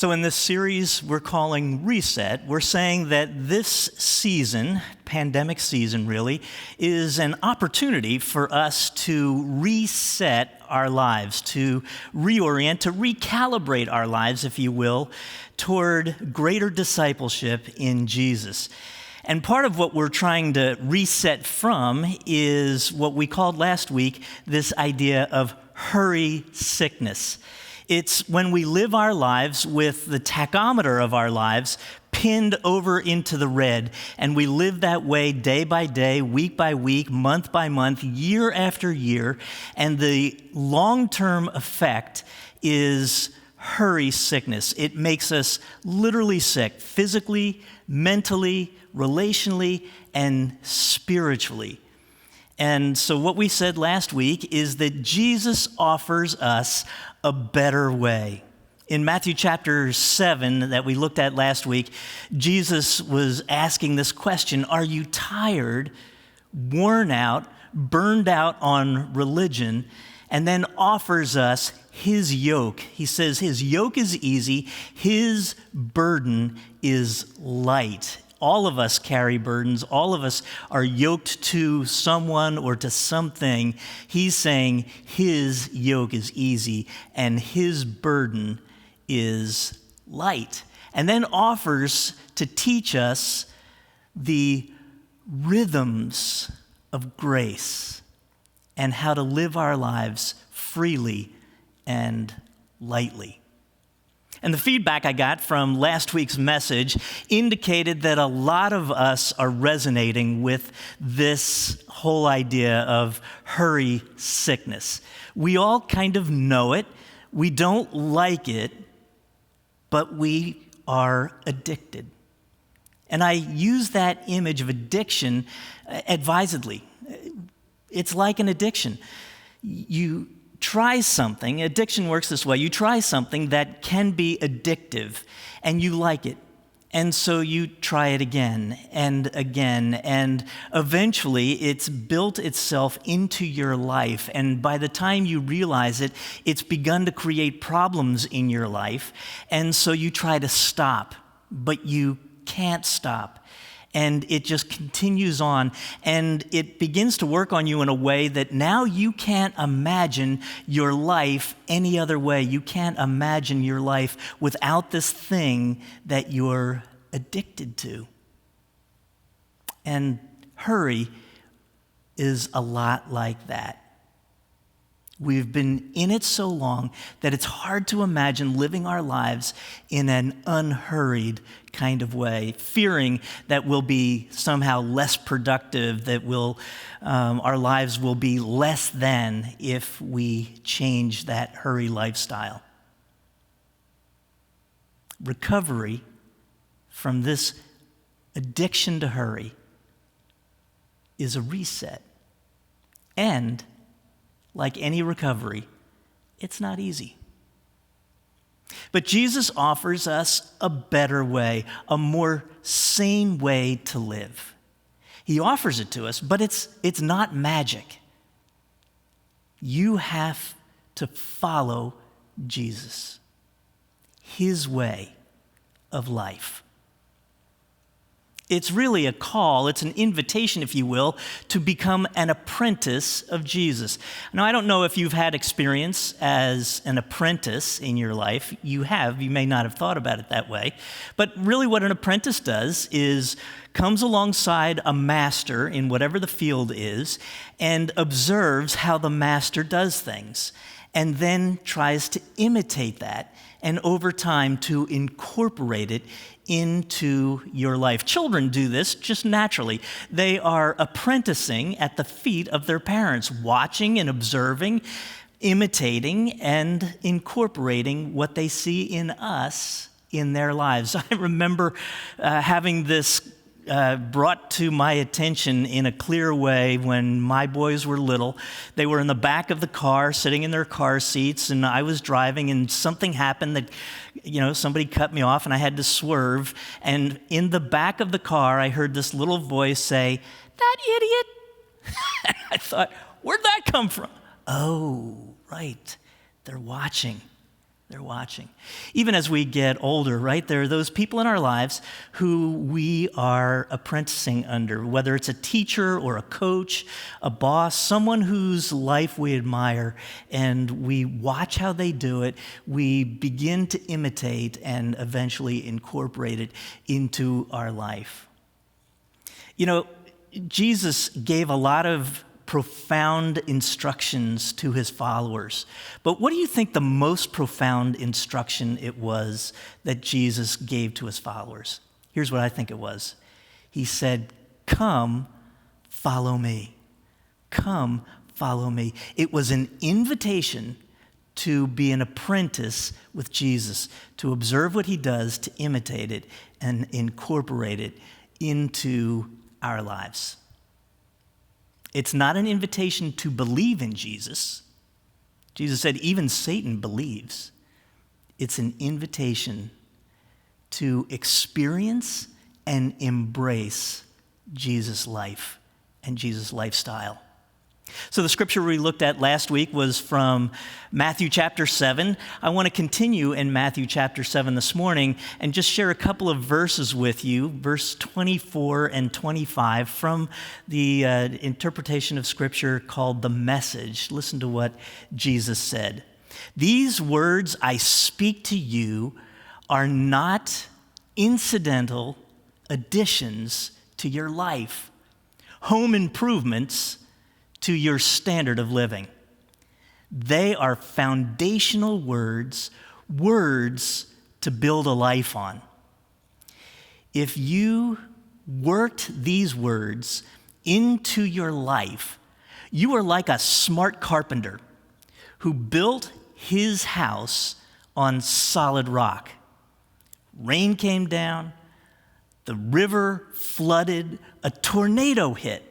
So in this series we're calling Reset, we're saying that this season, pandemic season really, is an opportunity for us to reset our lives, to reorient, to recalibrate our lives, if you will, toward greater discipleship in Jesus. And part of what we're trying to reset from is what we called last week this idea of hurry sickness. It's when we live our lives with the tachometer of our lives pinned over into the red, and we live that way day by day, week by week, month by month, year after year, and the long-term effect is hurry sickness. It makes us literally sick, physically, mentally, relationally, and spiritually. And so what we said last week is that Jesus offers us a better way. In Matthew chapter 7 that we looked at last week, Jesus was asking this question: are you tired, worn out, burned out on religion? And then offers us his yoke. He says his yoke is easy, his burden is light. All of us carry burdens. All of us are yoked to someone or to something. He's saying his yoke is easy and his burden is light. And then offers to teach us the rhythms of grace and how to live our lives freely and lightly. And the feedback I got from last week's message indicated that a lot of us are resonating with this whole idea of hurry sickness. We all kind of know it. We don't like it, but we are addicted. And I use that image of addiction advisedly. It's like an addiction. You try something, addiction works this way, you try something that can be addictive and you like it. And so you try it again and again, and eventually it's built itself into your life. And by the time you realize it, it's begun to create problems in your life. And so you try to stop, but you can't stop. And it just continues on, and it begins to work on you in a way that now you can't imagine your life any other way. You can't imagine your life without this thing that you're addicted to. And hurry is a lot like that. We've been in it so long that it's hard to imagine living our lives in an unhurried kind of way, fearing that we'll be somehow less productive, that our lives will be less than if we change that hurry lifestyle. Recovery from this addiction to hurry is a reset. And like any recovery, it's not easy. But Jesus offers us a better way, a more sane way to live. He offers it to us, but it's not magic. You have to follow Jesus, his way of life. It's really a call, it's an invitation, if you will, to become an apprentice of Jesus. Now, I don't know if you've had experience as an apprentice in your life. You have, you may not have thought about it that way. But really what an apprentice does is comes alongside a master in whatever the field is and observes how the master does things, and then tries to imitate that, and over time to incorporate it into your life. Children do this just naturally. They are apprenticing at the feet of their parents, watching and observing, imitating and incorporating what they see in us in their lives. I remember having this brought to my attention in a clear way when my boys were little. They were in the back of the car, sitting in their car seats, and I was driving, and something happened that, somebody cut me off, and I had to swerve. And in the back of the car, I heard this little voice say, "That idiot." And I thought, where'd that come from? Oh, right. They're watching. They're watching. Even as we get older, right, there are those people in our lives who we are apprenticing under, whether it's a teacher or a coach, a boss, someone whose life we admire, and we watch how they do it. We begin to imitate and eventually incorporate it into our life. You know, Jesus gave a lot of profound instructions to his followers. But what do you think the most profound instruction it was that Jesus gave to his followers? Here's what I think it was. He said, "Come, follow me. Come, follow me." It was an invitation to be an apprentice with Jesus, to observe what he does, to imitate it, and incorporate it into our lives. It's not an invitation to believe in Jesus. Jesus said, even Satan believes. It's an invitation to experience and embrace Jesus' life and Jesus' lifestyle. So the scripture we looked at last week was from Matthew chapter 7. I want to continue in Matthew chapter 7 this morning and just share a couple of verses with you, verse 24 and 25 from the interpretation of scripture called The Message. Listen to what Jesus said. "These words I speak to you are not incidental additions to your life, home improvements to your standard of living. They are foundational words, words to build a life on. If you worked these words into your life, you are like a smart carpenter who built his house on solid rock. Rain came down, the river flooded, a tornado hit.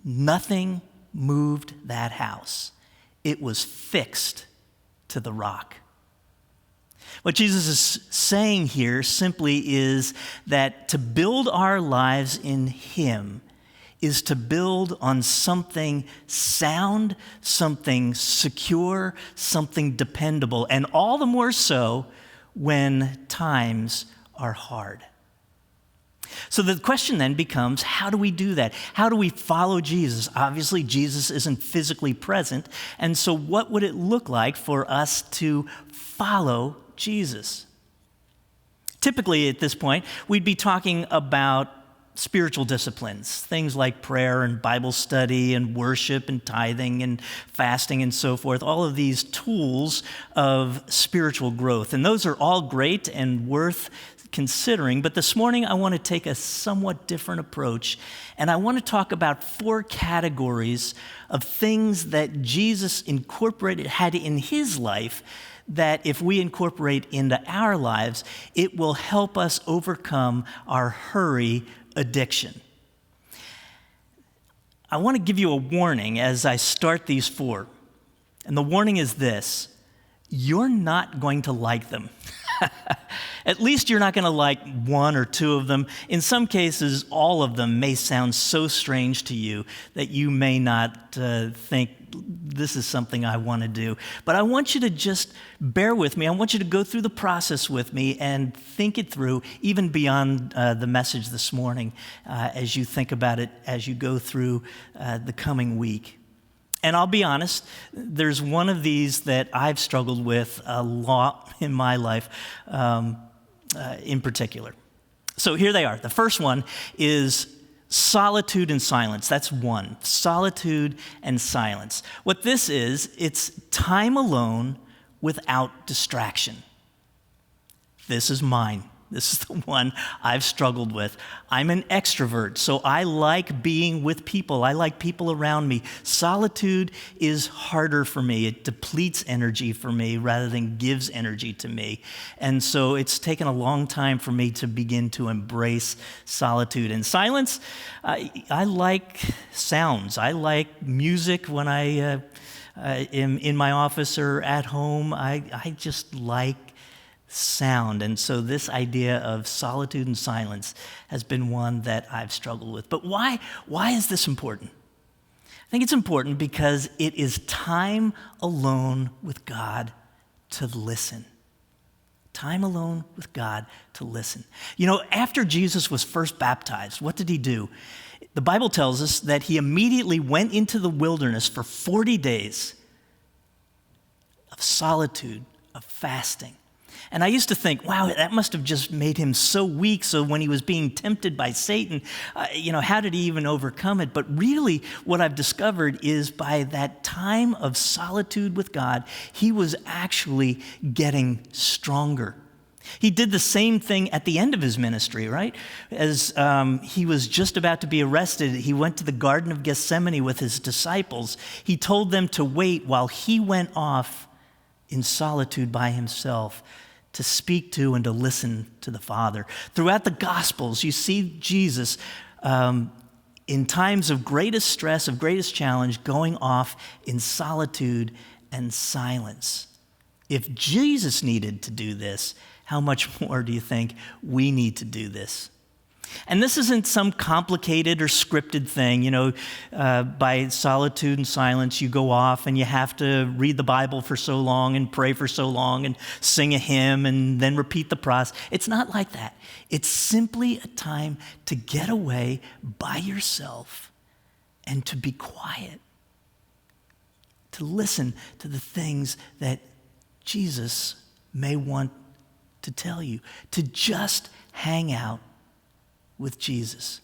Nothing moved that house. It was fixed to the rock." What Jesus is saying here simply is that to build our lives in him is to build on something sound, something secure, something dependable, and all the more so when times are hard. So the question then becomes, how do we do that? How do we follow Jesus? Obviously, Jesus isn't physically present, and so what would it look like for us to follow Jesus? Typically, at this point, we'd be talking about spiritual disciplines, things like prayer and Bible study and worship and tithing and fasting and so forth, all of these tools of spiritual growth. And those are all great and worth considering, but this morning I want to take a somewhat different approach, and I want to talk about 4 categories of things that Jesus had in his life that if we incorporate into our lives, it will help us overcome our hurry addiction. I want to give you a warning as I start these 4, and the warning is this: you're not going to like them. At least you're not going to like 1 or 2 of them. In some cases, all of them may sound so strange to you that you may not think this is something I want to do. But I want you to just bear with me. I want you to go through the process with me and think it through, even beyond the message this morning, as you think about it, as you go through the coming week. And I'll be honest, there's one of these that I've struggled with a lot in my life, in particular. So here they are. The first one is solitude and silence. That's one. Solitude and silence. What this is, it's time alone without distraction. This is mine. This is the one I've struggled with. I'm an extrovert, so I like being with people. I like people around me. Solitude is harder for me. It depletes energy for me rather than gives energy to me. And so it's taken a long time for me to begin to embrace solitude. And silence, I like sounds. I like music when I am in my office or at home. I just like sound. And so this idea of solitude and silence has been one that I've struggled with. But why is this important? I think it's important because it is time alone with God to listen. Time alone with God to listen. You know, after Jesus was first baptized, what did he do? The Bible tells us that he immediately went into the wilderness for 40 days of solitude, of fasting. And I used to think, wow, that must have just made him so weak. So when he was being tempted by Satan, how did he even overcome it? But really, what I've discovered is by that time of solitude with God, he was actually getting stronger. He did the same thing at the end of his ministry, right? As he was just about to be arrested, he went to the Garden of Gethsemane with his disciples. He told them to wait while he went off in solitude by himself to speak to and to listen to the Father. Throughout the Gospels, you see Jesus in times of greatest stress, of greatest challenge, going off in solitude and silence. If Jesus needed to do this, how much more do you think we need to do this? And this isn't some complicated or scripted thing. By solitude and silence, you go off and you have to read the Bible for so long and pray for so long and sing a hymn and then repeat the process. It's not like that. It's simply a time to get away by yourself and to be quiet, to listen to the things that Jesus may want to tell you, to just hang out with Jesus.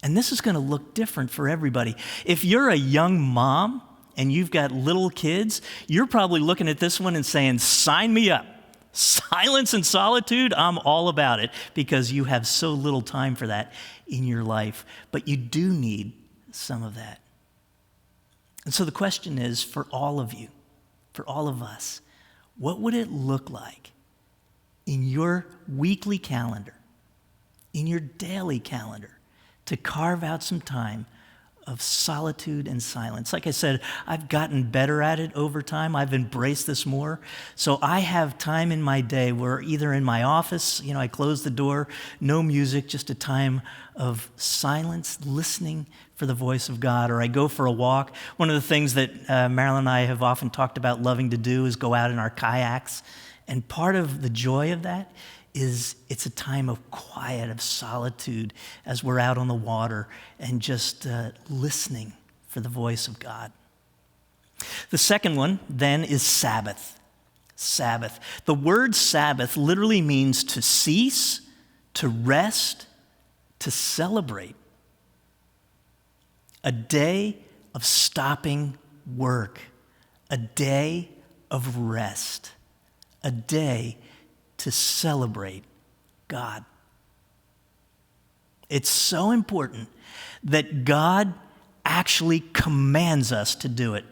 And this is going to look different for everybody. If you're a young mom and you've got little kids, you're probably looking at this one and saying, sign me up. Silence and solitude, I'm all about it, because you have so little time for that in your life. But you do need some of that. And so the question is, for all of you, for all of us, what would it look like in your weekly calendar, in your daily calendar, to carve out some time of solitude and silence? Like I said, I've gotten better at it over time. I've embraced this more. So I have time in my day where either in my office, I close the door, no music, just a time of silence, listening for the voice of God, or I go for a walk. One of the things that Marilyn and I have often talked about loving to do is go out in our kayaks. And part of the joy of that is it's a time of quiet, of solitude, as we're out on the water and just listening for the voice of God. The second one, then, is Sabbath. Sabbath. The word Sabbath literally means to cease, to rest, to celebrate. A day of stopping work. A day of rest. A day to celebrate God. It's so important that God actually commands us to do it.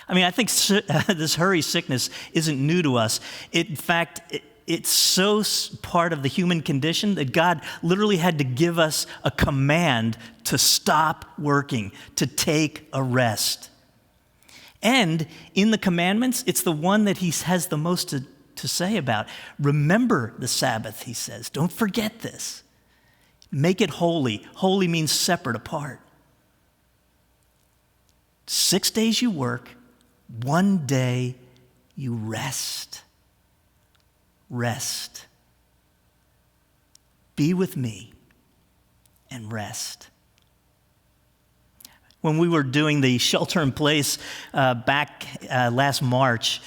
I mean, I think this hurry sickness isn't new to us. In fact, it's so part of the human condition that God literally had to give us a command to stop working, to take a rest. And in the commandments, it's the one that he has the most to say about. Remember the Sabbath, he says. Don't forget this. Make it holy. Holy means separate, apart. 6 days you work, 1 day you rest. Rest. Be with me and rest. When we were doing the shelter in place back last March,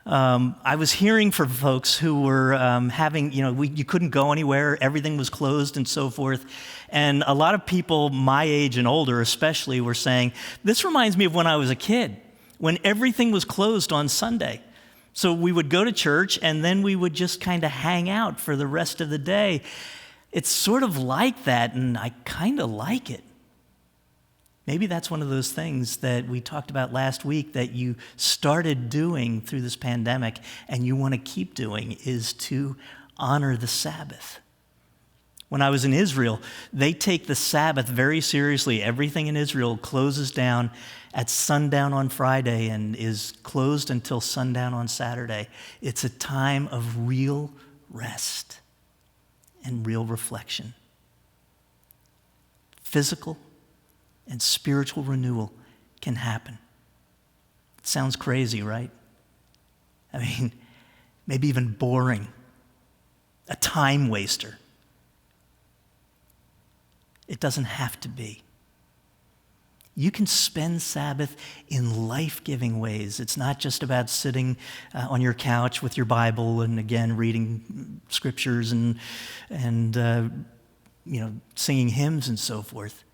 I was hearing from folks who were having, you couldn't go anywhere, everything was closed and so forth. And a lot of people my age and older especially were saying, this reminds me of when I was a kid, when everything was closed on Sunday. So we would go to church and then we would just kind of hang out for the rest of the day. It's sort of like that, and I kind of like it. Maybe that's one of those things that we talked about last week that you started doing through this pandemic and you want to keep doing, is to honor the Sabbath. When I was in Israel, they take the Sabbath very seriously. Everything in Israel closes down at sundown on Friday and is closed until sundown on Saturday. It's a time of real rest and real reflection. Physical and spiritual renewal can happen. It sounds crazy, right? I mean, maybe even boring, a time waster. It doesn't have to be. You can spend Sabbath in life-giving ways. It's not just about sitting on your couch with your Bible and, again, reading scriptures and singing hymns and so forth.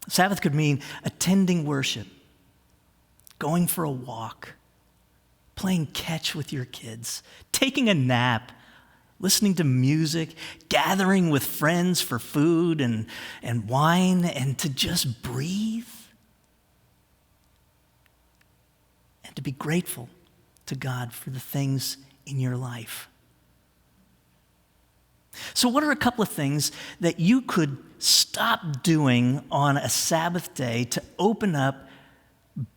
Sabbath could mean attending worship, going for a walk, playing catch with your kids, taking a nap, listening to music, gathering with friends for food and wine, and to just breathe. And to be grateful to God for the things in your life. So what are a couple of things that you could stop doing on a Sabbath day to open up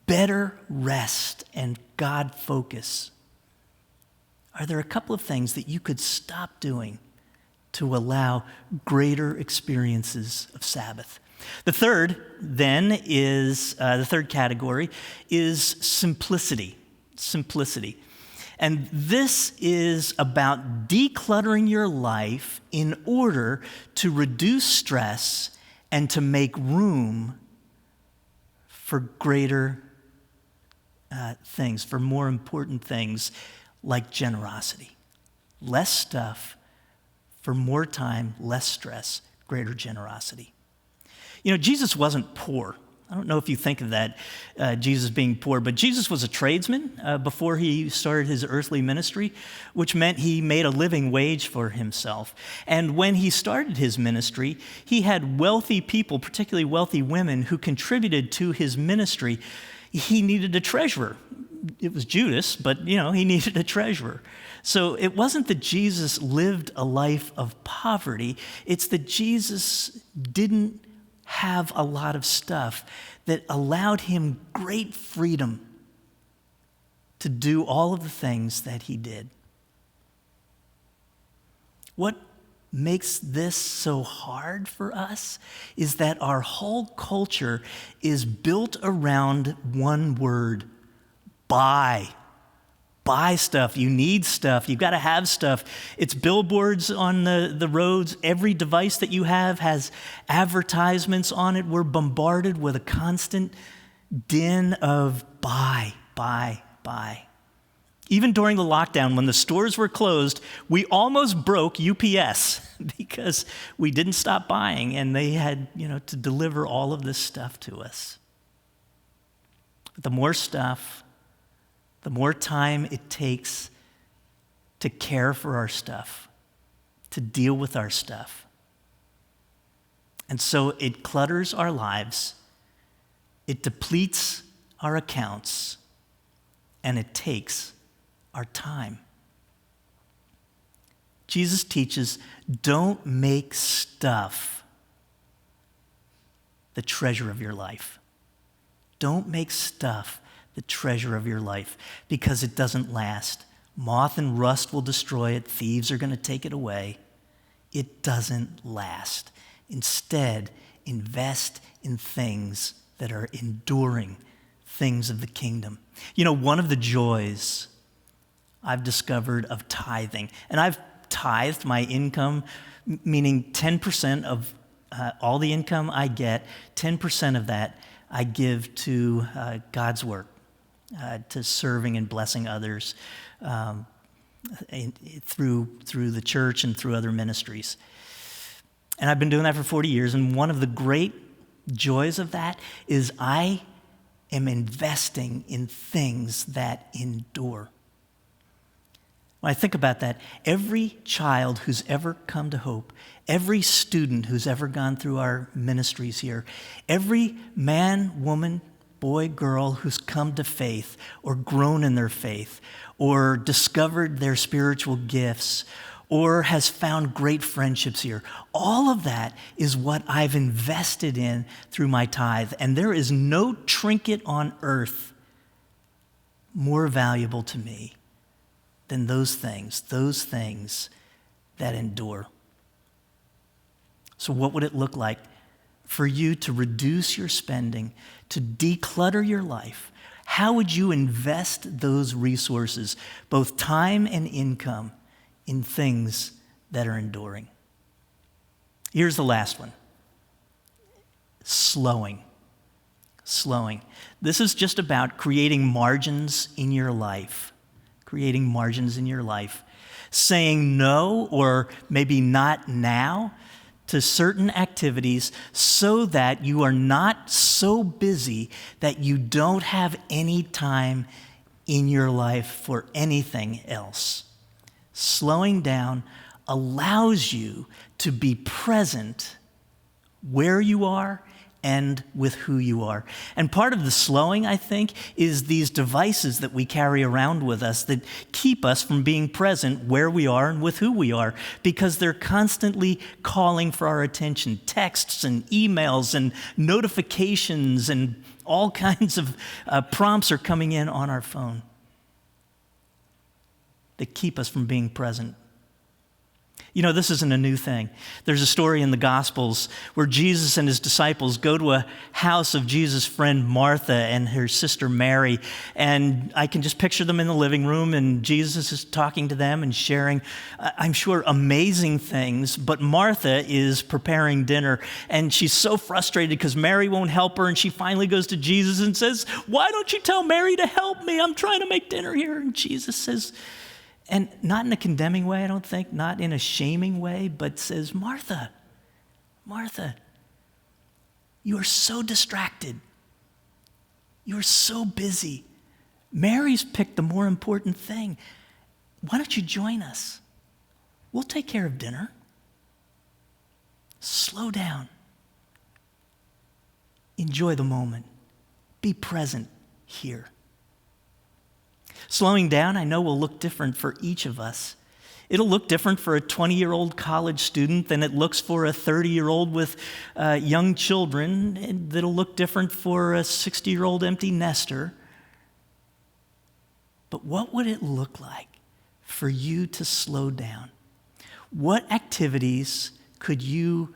better rest and God focus? Are there a couple of things that you could stop doing to allow greater experiences of Sabbath? The third, then, is the third category is simplicity. Simplicity. And this is about decluttering your life in order to reduce stress and to make room for greater things, for more important things like generosity. Less stuff for more time, less stress, greater generosity. You know, Jesus wasn't poor. I don't know if you think of that, Jesus being poor, but Jesus was a tradesman before he started his earthly ministry, which meant he made a living wage for himself. And when he started his ministry, he had wealthy people, particularly wealthy women, who contributed to his ministry. He needed a treasurer. It was Judas, but, he needed a treasurer. So it wasn't that Jesus lived a life of poverty. It's that Jesus didn't have a lot of stuff that allowed him great freedom to do all of the things that he did. What makes this so hard for us is that our whole culture is built around one word: buy. Buy stuff. You need stuff. You've got to have stuff. It's billboards on the roads. Every device that you have has advertisements on it. We're bombarded with a constant din of buy, buy, buy. Even during the lockdown, when the stores were closed, we almost broke UPS because we didn't stop buying, and they had, to deliver all of this stuff to us. But the more stuff, the more time it takes to care for our stuff, to deal with our stuff. And so it clutters our lives, it depletes our accounts, and it takes our time. Jesus teaches, don't make stuff the treasure of your life. Don't make stuff the treasure of your life, because it doesn't last. Moth and rust will destroy it. Thieves are going to take it away. It doesn't last. Instead, invest in things that are enduring, things of the kingdom. One of the joys I've discovered of tithing, and I've tithed my income, meaning 10% of all the income I get, 10% of that I give to God's work. To serving and blessing others through the church and through other ministries. And I've been doing that for 40 years, and one of the great joys of that is I am investing in things that endure. When I think about that, every child who's ever come to Hope, every student who's ever gone through our ministries here, every man, woman, boy, girl who's come to faith or grown in their faith or discovered their spiritual gifts or has found great friendships here, all of that is what I've invested in through my tithe. And there is no trinket on earth more valuable to me than those things that endure. So what would it look like for you to reduce your spending, to declutter your life? How would you invest those resources, both time and income, in things that are enduring? Here's the last one. Slowing. This is just about creating margins in your life. Saying no, or maybe not now, to certain activities so that you are not so busy that you don't have any time in your life for anything else. Slowing down allows you to be present where you are and with who you are. And part of the slowing, I think, is these devices that we carry around with us that keep us from being present where we are and with who we are, because they're constantly calling for our attention. Texts and emails and notifications and all kinds of prompts are coming in on our phone that keep us from being present. You know, this isn't a new thing. There's a story in the Gospels where Jesus and his disciples go to a house of Jesus' friend Martha and her sister Mary, and I can just picture them in the living room, and Jesus is talking to them and sharing, I'm sure, amazing things, but Martha is preparing dinner, and she's so frustrated because Mary won't help her, and she finally goes to Jesus and says, "Why don't you tell Mary to help me? I'm trying to make dinner here." And Jesus says, and not in a condemning way, I don't think, not in a shaming way, but says, Martha, you are so distracted. You are so busy. Mary's picked the more important thing. Why don't you join us? We'll take care of dinner. Slow down. Enjoy the moment. Be present here. Slowing down, I know, will look different for each of us. It'll look different for a 20-year-old college student than it looks for a 30-year-old with young children. And it'll look different for a 60-year-old empty nester. But what would it look like for you to slow down? What activities could you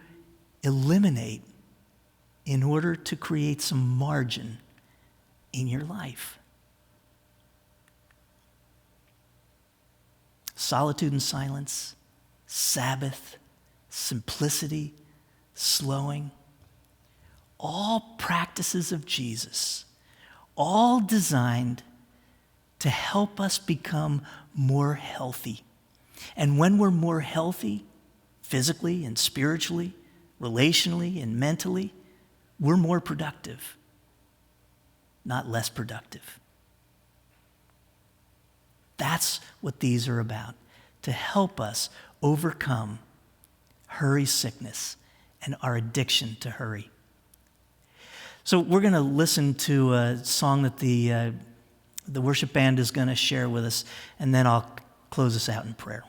eliminate in order to create some margin in your life? Solitude and silence, Sabbath, simplicity, slowing, all practices of Jesus, all designed to help us become more healthy. And when we're more healthy, physically and spiritually, relationally and mentally, we're more productive, not less productive. That's what these are about, to help us overcome hurry sickness and our addiction to hurry. So we're going to listen to a song that the worship band is going to share with us, and then I'll close us out in prayer.